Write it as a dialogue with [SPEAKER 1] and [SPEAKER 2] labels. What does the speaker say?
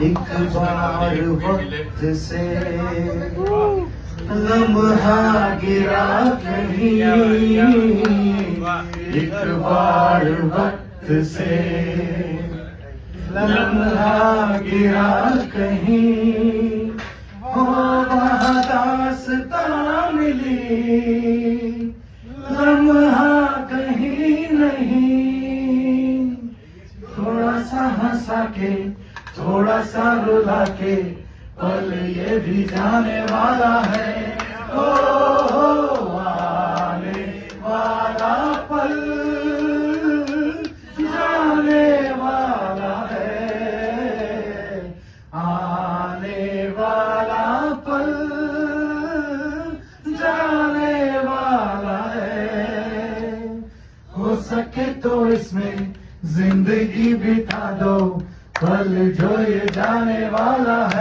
[SPEAKER 1] एक बार वक्त से लम्हा गिरा कहीं, एक बार वक्त से लम्हा गिरा कहीं, हो वहाँ दास्तां मिली, लम्हा कहीं नहीं। थोड़ा सा हंसा के थोड़ा सा रुला के पल ये भी जाने वाला है, ओ आने वाला पल जाने वाला है, आने वाला पल जाने वाला है। हो सके तो इसमें जिंदगी बिता दो, पल जो ये जाने वाला है।